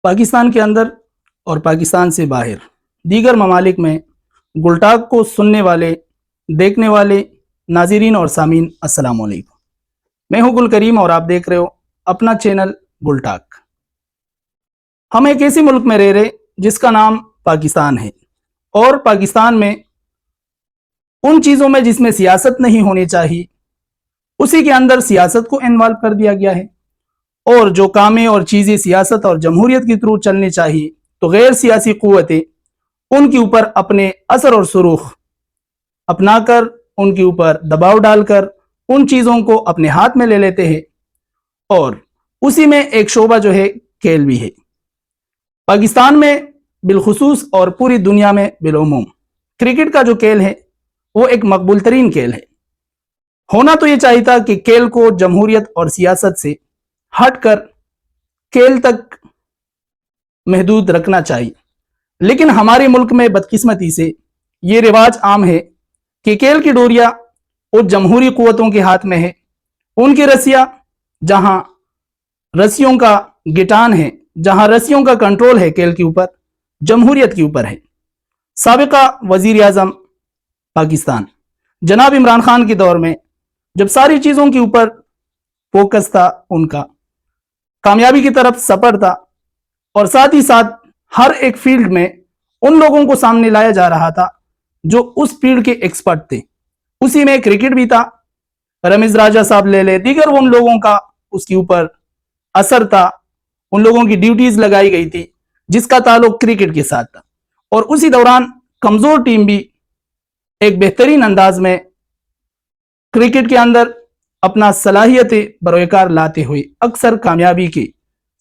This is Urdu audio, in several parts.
پاکستان کے اندر اور پاکستان سے باہر دیگر ممالک میں گلٹاک کو سننے والے، دیکھنے والے ناظرین اور سامعین السلام علیکم۔ میں ہوں گل کریم اور آپ دیکھ رہے ہو اپنا چینل گلٹاک۔ ہم ایک ایسی ملک میں رہ رہے جس کا نام پاکستان ہے، اور پاکستان میں ان چیزوں میں جس میں سیاست نہیں ہونی چاہیے اسی کے اندر سیاست کو انوالو کر دیا گیا ہے، اور جو کامیں اور چیزیں سیاست اور جمہوریت کی تھرو چلنی چاہیے تو غیر سیاسی قوتیں ان کے اوپر اپنے اثر اور سروخ اپنا کر، ان کے اوپر دباؤ ڈال کر ان چیزوں کو اپنے ہاتھ میں لے لیتے ہیں، اور اسی میں ایک شعبہ جو ہے کھیل بھی ہے۔ پاکستان میں بالخصوص اور پوری دنیا میں بالعموم کرکٹ کا جو کھیل ہے وہ ایک مقبول ترین کھیل ہے۔ ہونا تو یہ چاہیے تھا کہ کھیل کو جمہوریت اور سیاست سے ہٹ کر کھیل تک محدود رکھنا چاہیے، لیکن ہمارے ملک میں بدقسمتی سے یہ رواج عام ہے کہ کھیل کی ڈوریاں وہ جمہوری قوتوں کے ہاتھ میں ہے، ان کی رسیاں جہاں رسیوں کا گٹان ہے، جہاں رسیوں کا کنٹرول ہے کھیل کے اوپر، جمہوریت کے اوپر ہے۔ سابقہ وزیر اعظم پاکستان جناب عمران خان کے دور میں جب ساری چیزوں کے اوپر فوکس تھا، ان کا کامیابی کی طرف سفر تھا، اور ساتھ ہی ساتھ ہر ایک فیلڈ میں ان لوگوں کو سامنے لایا جا رہا تھا جو اس فیلڈ کے ایکسپرٹ تھے۔ اسی میں کرکٹ بھی تھا، رمیز راجہ صاحب لے لے، دیگر ان لوگوں کا اس کے اوپر اثر تھا، ان لوگوں کی ڈیوٹیز لگائی گئی تھی جس کا تعلق کرکٹ کے ساتھ تھا، اور اسی دوران کمزور ٹیم بھی ایک بہترین انداز میں کرکٹ کے اندر اپنا صلاحیتیں بروئے کار لاتے ہوئے اکثر کامیابی کے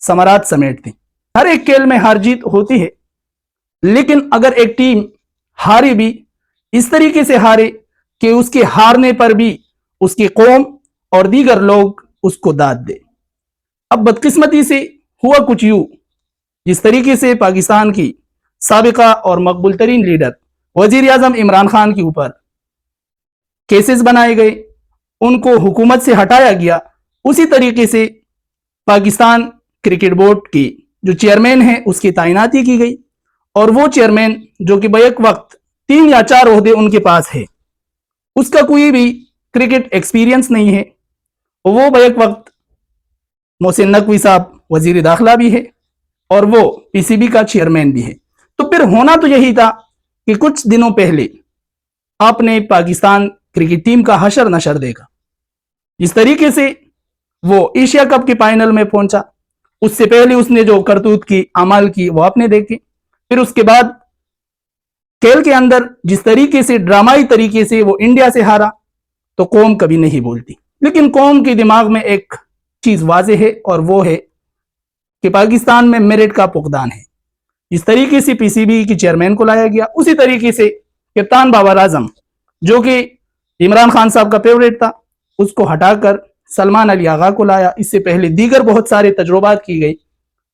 ثمرات سمیٹتے۔ ہر ایک کھیل میں ہار جیت ہوتی ہے، لیکن اگر ایک ٹیم ہارے بھی اس طریقے سے ہارے کہ اس کے ہارنے پر بھی اس کی قوم اور دیگر لوگ اس کو داد دے۔ اب بدقسمتی سے ہوا کچھ یوں، جس طریقے سے پاکستان کی سابقہ اور مقبول ترین لیڈر وزیر اعظم عمران خان کے اوپر کیسز بنائے گئے، ان کو حکومت سے ہٹایا گیا، اسی طریقے سے پاکستان کرکٹ بورڈ کی جو چیئرمین ہے اس کی تعیناتی کی گئی، اور وہ چیئرمین جو کہ بیک وقت 3 یا 4 عہدے ان کے پاس ہے، اس کا کوئی بھی کرکٹ ایکسپیرینس نہیں ہے، وہ بیک وقت محسن نقوی صاحب وزیر داخلہ بھی ہے اور وہ پی سی بی کا چیئرمین بھی ہے۔ تو پھر ہونا تو یہی تھا کہ کچھ دنوں پہلے آپ نے پاکستان کرکٹ ٹیم کا حشر نشر دیکھا، جس طریقے سے وہ ایشیا کپ کے فائنل میں پہنچا، اس سے پہلے اس نے جو کرتوت کی اعمال کی وہ آپ نے دیکھے، پھر اس کے بعد کھیل کے اندر جس طریقے سے ڈرامائی طریقے سے وہ انڈیا سے ہارا، تو قوم کبھی نہیں بولتی، لیکن قوم کے دماغ میں ایک چیز واضح ہے، اور وہ ہے کہ پاکستان میں میرٹ کا فقدان ہے۔ جس طریقے سے پی سی بی کی چیئرمین کو لایا گیا، اسی طریقے سے کپتان بابر اعظم جو کہ عمران خان صاحب کا فیوریٹ تھا، اس کو ہٹا کر سلمان علی آغا کو لایا۔ اس سے پہلے دیگر بہت سارے تجربات کی گئی،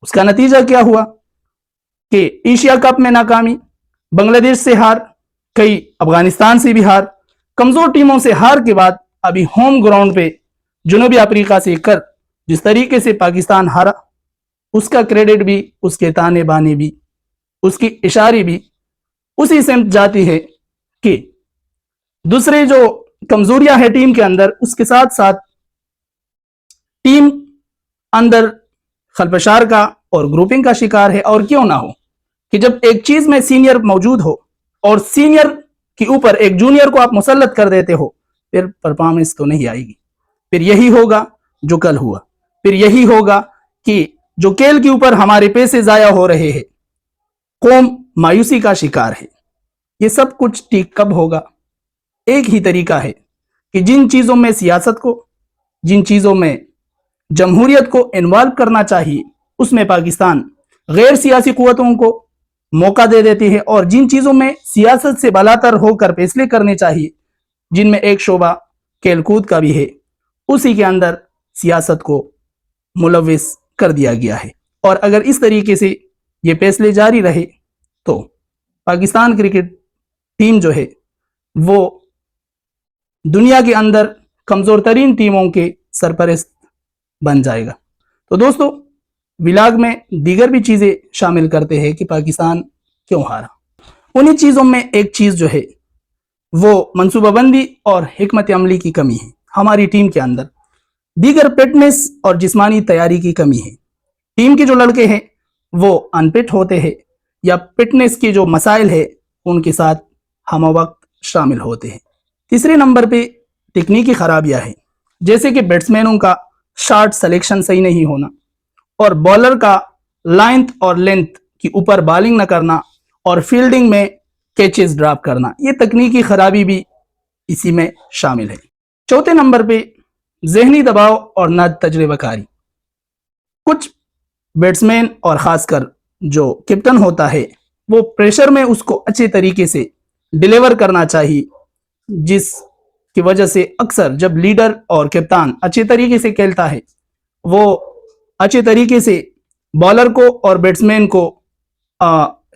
اس کا نتیجہ کیا ہوا کہ ایشیا کپ میں ناکامی، بنگلہ دیش سے ہار، کئی افغانستان سے بھی ہار، کمزور ٹیموں سے ہار کے بعد ابھی ہوم گراؤنڈ پہ جنوبی افریقہ سے کر جس طریقے سے پاکستان ہارا، اس کا کریڈٹ بھی، اس کے تانے بانے بھی، اس کی اشارے بھی اسی سمت جاتی ہے کہ دوسرے جو کمزوریاں ہیں ٹیم کے اندر، اس کے ساتھ ساتھ ٹیم اندر خلفشار کا اور گروپنگ کا شکار ہے۔ اور کیوں نہ ہو کہ جب ایک چیز میں سینئر موجود ہو اور سینئر کے اوپر ایک جونیئر کو آپ مسلط کر دیتے ہو، پھر پرفارمنس تو نہیں آئے گی۔ پھر یہی ہوگا جو کل ہوا، پھر یہی ہوگا کہ جو کھیل کے اوپر ہمارے پیسے ضائع ہو رہے ہیں، قوم مایوسی کا شکار ہے۔ یہ سب کچھ ٹھیک کب ہوگا؟ ایک ہی طریقہ ہے کہ جن چیزوں میں سیاست کو، جن چیزوں میں جمہوریت کو انوالو کرنا چاہیے، اس میں پاکستان غیر سیاسی قوتوں کو موقع دے دیتی ہے، اور جن چیزوں میں سیاست سے بالاتر ہو کر فیصلے کرنے چاہیے، جن میں ایک شعبہ کھیل کود کا بھی ہے، اسی کے اندر سیاست کو ملوث کر دیا گیا ہے۔ اور اگر اس طریقے سے یہ فیصلے جاری رہے تو پاکستان کرکٹ ٹیم جو ہے وہ دنیا کے اندر کمزور ترین ٹیموں کے سرپرست بن جائے گا۔ تو دوستو، ولاگ میں دیگر بھی چیزیں شامل کرتے ہیں کہ پاکستان کیوں ہارا. انہی چیزوں میں ایک چیز جو ہے وہ منصوبہ بندی اور حکمت عملی کی کمی ہے. ہماری ٹیم کے اندر دیگر فٹنس اور جسمانی تیاری کی کمی ہے. ٹیم کے جو لڑکے ہیں وہ ان فٹ ہوتے ہیں یا فٹنس کے جو مسائل ہے ان کے ساتھ ہم وقت شامل ہوتے ہیں. تیسرے نمبر پہ تکنیکی خرابیاں ہیں، جیسے کہ بیٹسمینوں کا شاٹ سلیکشن صحیح نہیں ہونا اور بالر کا لائنتھ اور لینتھ کی اوپر بالنگ نہ کرنا اور فیلڈنگ میں کیچز ڈراپ کرنا. یہ تکنیکی خرابی بھی اسی میں شامل ہے. چوتھے نمبر پہ ذہنی دباؤ اور نہ تجربہ کاری. کچھ بیٹسمین اور خاص کر جو کیپٹن ہوتا ہے وہ پریشر میں اس کو اچھے طریقے سے ڈیلیور کرنا چاہیے، جس کی وجہ سے اکثر جب لیڈر اور کپتان اچھے طریقے سے کھیلتا ہے وہ اچھے طریقے سے بالر کو اور بیٹسمین کو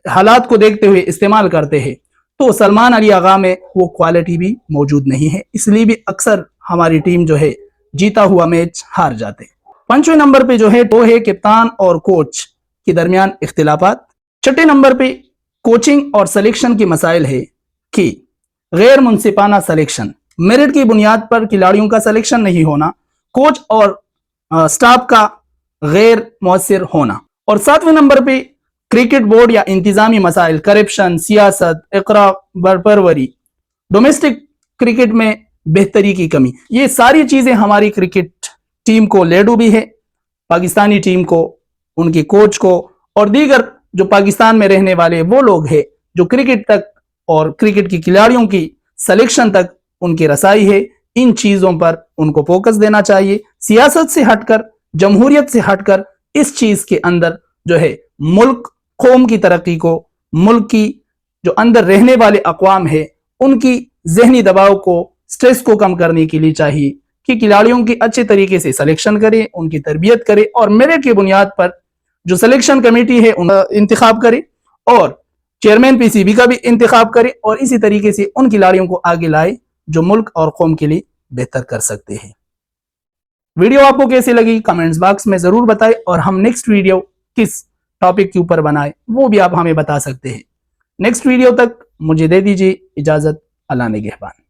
حالات کو دیکھتے ہوئے استعمال کرتے ہیں، تو سلمان علی آغا میں وہ کوالٹی بھی موجود نہیں ہے. اس لیے بھی اکثر ہماری ٹیم جو ہے جیتا ہوا میچ ہار جاتے ہیں. پانچویں نمبر پہ جو ہے وہ ہے کپتان اور کوچ کے درمیان اختلافات. چھٹے نمبر پہ کوچنگ اور سلیکشن کے مسائل ہے کہ غیر منصفانہ سلیکشن، میرٹ کی بنیاد پر کھلاڑیوں کا سلیکشن نہیں ہونا، کوچ اور سٹاف کا غیر مؤثر ہونا. اور ساتویں نمبر پہ کرکٹ بورڈ یا انتظامی مسائل، کرپشن، سیاست، اقرا برپروری، ڈومیسٹک کرکٹ میں بہتری کی کمی. یہ ساری چیزیں ہماری کرکٹ ٹیم کو لے ڈوبی ہے. پاکستانی ٹیم کو، ان کے کوچ کو اور دیگر جو پاکستان میں رہنے والے وہ لوگ ہیں جو کرکٹ تک اور کرکٹ کی کھلاڑیوں کی سلیکشن تک ان کی رسائی ہے، ان چیزوں پر ان کو فوکس دینا چاہیے. سیاست سے ہٹ کر، جمہوریت سے ہٹ کر اس چیز کے اندر جو ہے ملک قوم کی ترقی کو، ملک کی جو اندر رہنے والے اقوام ہے ان کی ذہنی دباؤ کو، سٹریس کو کم کرنے کے لیے چاہیے کہ کھلاڑیوں کی اچھے طریقے سے سلیکشن کرے، ان کی تربیت کرے اور میرٹ کی بنیاد پر جو سلیکشن کمیٹی ہے ان کا انتخاب کرے اور چیئرمین پی سی بی کا بھی انتخاب کرے اور اسی طریقے سے ان کھلاڑیوں کو آگے لائے جو ملک اور قوم کے لیے بہتر کر سکتے ہیں. ویڈیو آپ کو کیسی لگی کمنٹس باکس میں ضرور بتائیں اور ہم نیکسٹ ویڈیو کس ٹاپک کے اوپر بنائے وہ بھی آپ ہمیں بتا سکتے ہیں. نیکسٹ ویڈیو تک مجھے دے دیجیے اجازت. اللہ نگہبان.